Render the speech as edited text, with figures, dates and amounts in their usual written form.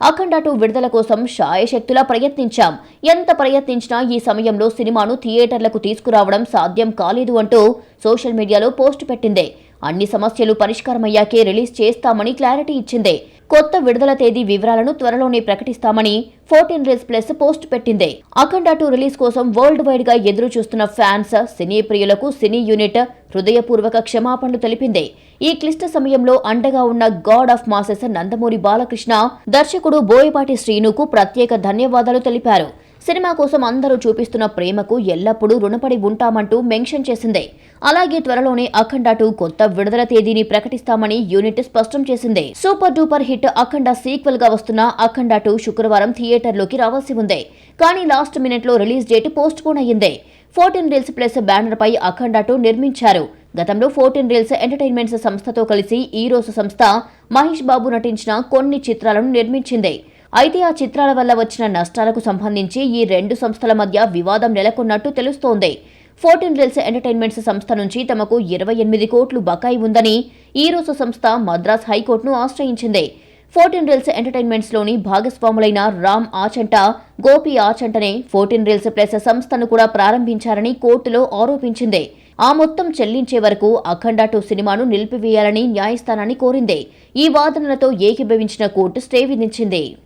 అఖండ 2 విడుదల కోసం శాయశక్తులా ప్రయత్నించాం. ఎంత ప్రయత్నించినా ఈ సమయంలో సినిమాను థియేటర్లకు తీసుకురావడం సాధ్యం కాలేదు అంటూ సోషల్ మీడియాలో పోస్ట్ పెట్టింది. అన్ని సమస్యలు పరిష్కారమయ్యాకే రిలీజ్ చేస్తామని క్లారిటీ ఇచ్చింది. కొత్త విడుదల తేదీ వివరాలను త్వరలోనే ప్రకటిస్తామని 14 Reels Plus పోస్ట్ పెట్టింది. అఖండ 2 రిలీజ్ కోసం వరల్డ్ వైడ్ గా ఎదురు చూస్తున్న ఫ్యాన్స్, సినీ ప్రియులకు సినీ యూనిట్ హృదయపూర్వక క్షమాపణలు తెలిపింది. ఈ క్లిష్ట సమయంలో అండగా ఉన్న God of masses Nandamuri Balakrishna, దర్శకుడు బోయపాటి శ్రీనుకు ప్రత్యేక ధన్యవాదాలు తెలిపారు. సినిమా కోసం అందరూ చూపిస్తున్న ప్రేమకు ఎల్లప్పుడూ రుణపడి ఉంటామంటూ మెన్షన్ చేసింది. అలాగే త్వరలోనే అఖండ 2 కొత్త విడుదల తేదీని ప్రకటిస్తామని యూనిట్ స్పష్టం చేసింది. సూపర్ డూపర్ హిట్ అఖండ సీక్వెల్ గా వస్తున్న అఖండ 2 శుక్రవారం థియేటర్లోకి రావాల్సి ఉంది. కానీ లాస్ట్ మినిట్ లో రిలీజ్ డేట్ పోస్ట్ పోన్ అయ్యింది. 14 Reels Plus బ్యానర్ పై అఖండ 2 నిర్మించారు. గతంలో 14 Reels ఎంటర్టైన్మెంట్స్ సంస్థతో కలిసి ఈ రోజు సంస్థ మహేష్ బాబు నటించిన కొన్ని చిత్రాలను నిర్మించింది. అయితే ఆ చిత్రాల వల్ల వచ్చిన నష్టాలకు సంబంధించి ఈ రెండు సంస్థల మధ్య వివాదం నెలకొన్నట్టు తెలుస్తోంది. 14 Reels ఎంటర్టైన్మెంట్స్ సంస్థ నుంచి తమకు 28 కోట్లు బకాయి ఉందని ఈ రోజు సంస్థ మద్రాస్ హైకోర్టును ఆశ్రయించింది. 14 Reels ఎంటర్టైన్మెంట్స్ లోని భాగస్వాములైన రామ్ ఆచంట, గోపి ఆచంటనే 14 Reels Plus సంస్థను కూడా ప్రారంభించారని కోర్టులో ఆరోపించింది. ఆ మొత్తం చెల్లించే వరకు అఖండ 2 సినిమాను నిలిపివేయాలని న్యాయస్థానాన్ని కోరింది. ఈ వాదనలతో ఏకీభవించిన కోర్టు స్టే విధించింది.